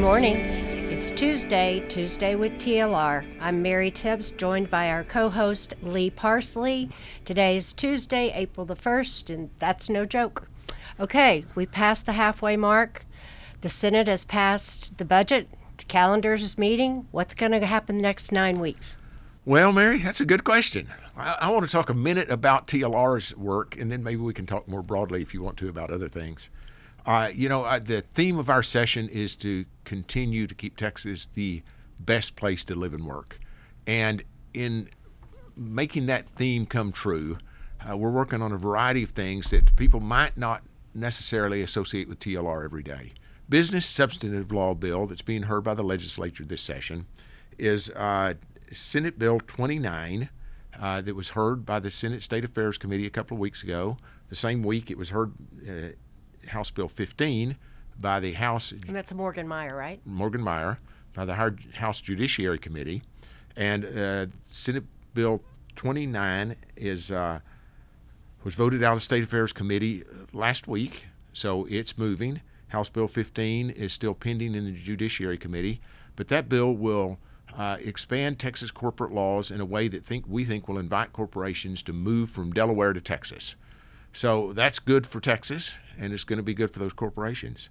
morning. It's Tuesday with TLR. I'm Mary Tibbs, joined by our co-host Lee Parsley. Today is Tuesday, April the 1st, and that's no joke. Okay, we passed the halfway mark. The Senate has passed the budget. The calendar is meeting. What's going to happen the next 9 weeks? Well, Mary, that's a good question. I want to talk a minute about TLR's work, and then maybe we can talk more broadly, if you want to, about other things. The theme of our session is to continue to keep Texas the best place to live and work. And in making that theme come true, we're working on a variety of things that people might not necessarily associate with TLR every day. Business substantive law bill that's being heard by the legislature this session is Senate Bill 29 that was heard by the Senate State Affairs Committee a couple of weeks ago. The same week it was heard House Bill 15 by the House. And that's Morgan Meyer, right? Morgan Meyer, by the House Judiciary Committee. And Senate Bill 29 was voted out of State Affairs Committee last week, so it's moving. House Bill 15 is still pending in the Judiciary Committee, but that bill will expand Texas corporate laws in a way that we think will invite corporations to move from Delaware to Texas. So that's good for Texas, and it's going to be good for those corporations.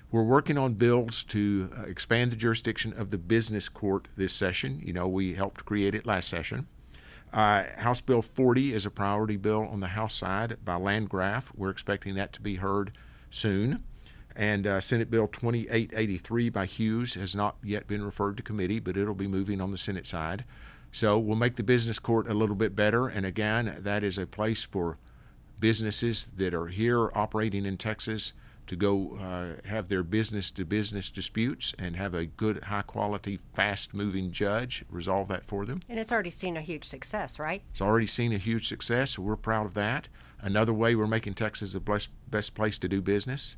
We're working on bills to expand the jurisdiction of the business court this session. You know, we helped create it last session. House Bill 40 is a priority bill on the House side by Landgraf. We're expecting that to be heard soon. And Senate Bill 2883 by Hughes has not yet been referred to committee, but it'll be moving on the Senate side. So we'll make the business court a little bit better. And again, that is a place for businesses that are here operating in Texas to go have their business-to-business disputes and have a good, high-quality, fast-moving judge resolve that for them. And it's already seen a huge success, right? It's already seen a huge success, so we're proud of that. Another way we're making Texas the best place to do business.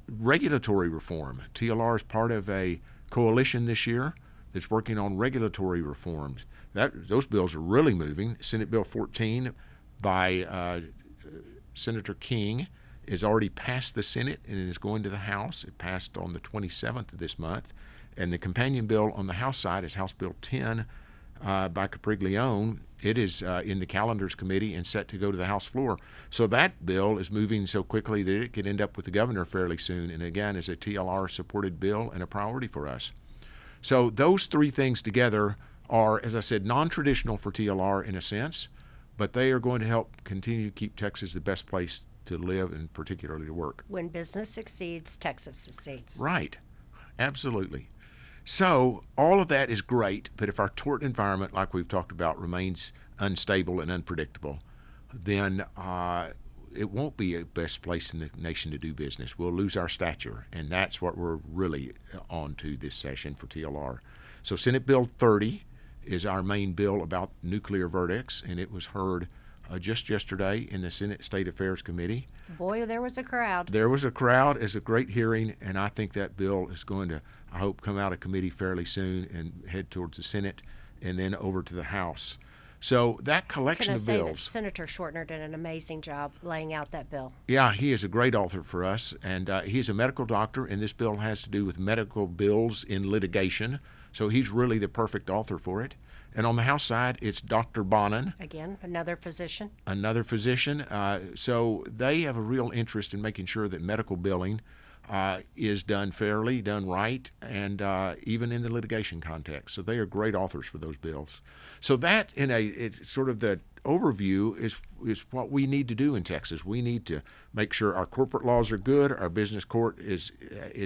Regulatory reform. TLR is part of a coalition this year that's working on regulatory reforms. Those bills are really moving. Senate Bill 14 by Senator King is already passed the Senate and is going to the House. It passed on the 27th of this month. And the companion bill on the House side is House Bill 10 by Capriglione. It is in the Calendars Committee and set to go to the House floor. So that bill is moving so quickly that it could end up with the governor fairly soon. And again, is a TLR-supported bill and a priority for us. So those three things together are, as I said, non-traditional for TLR in a sense, but they are going to help continue to keep Texas the best place to live and particularly to work. When business succeeds, Texas succeeds. Right. Absolutely. So all of that is great, but if our tort environment, like we've talked about, remains unstable and unpredictable, then it won't be a best place in the nation to do business. We'll lose our stature, and that's what we're really on to this session for TLR. So Senate Bill 30 is our main bill about nuclear verdicts, and it was heard just yesterday in the Senate State Affairs Committee. Boy, there was a crowd. There was a crowd. It's a great hearing, and I think that bill is going to, I hope, come out of committee fairly soon and head towards the Senate and then over to the House. So that collection of bills. Senator Schwertner did an amazing job laying out that bill. Yeah, he is a great author for us, and he's a medical doctor, and this bill has to do with medical bills in litigation. So he's really the perfect author for it. And on the House side, it's Dr. Bonin. Again, another physician. So they have a real interest in making sure that medical billing is done fairly, done right, and even in the litigation context. So they are great authors for those bills. So that, it's sort of the overview, is what we need to do in Texas. We need to make sure our corporate laws are good, our business court is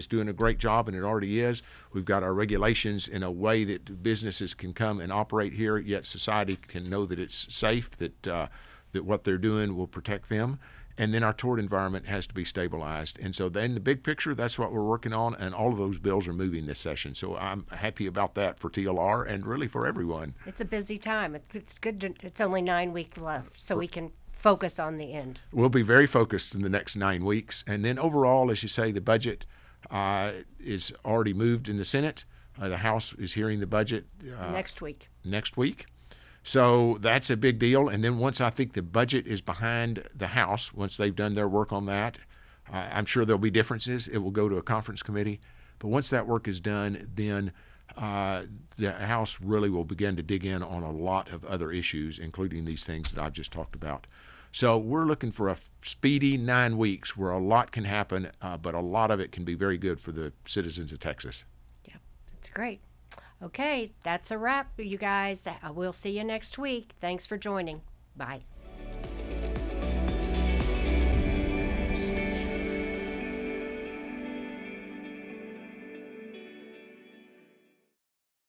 doing a great job, and it already is. We've got our regulations in a way that businesses can come and operate here, yet society can know that it's safe, that what they're doing will protect them. And then our tort environment has to be stabilized. And so then the big picture, that's what we're working on, and all of those bills are moving this session. So I'm happy about that for TLR and really for everyone. It's a busy time. It's good. It's only 9 weeks left, so we can focus on the end. We'll be very focused in the next 9 weeks. And then overall, as you say, the budget is already moved in the Senate. The House is hearing the budget next week. So that's a big deal. And then once I think the budget is behind the House, once they've done their work on that, I'm sure there'll be differences. It will go to a conference committee. But once that work is done, then the House really will begin to dig in on a lot of other issues, including these things that I've just talked about. So we're looking for a speedy 9 weeks where a lot can happen, but a lot of it can be very good for the citizens of Texas. Yep, that's great. Okay, that's a wrap, you guys. We'll see you next week. Thanks for joining. Bye.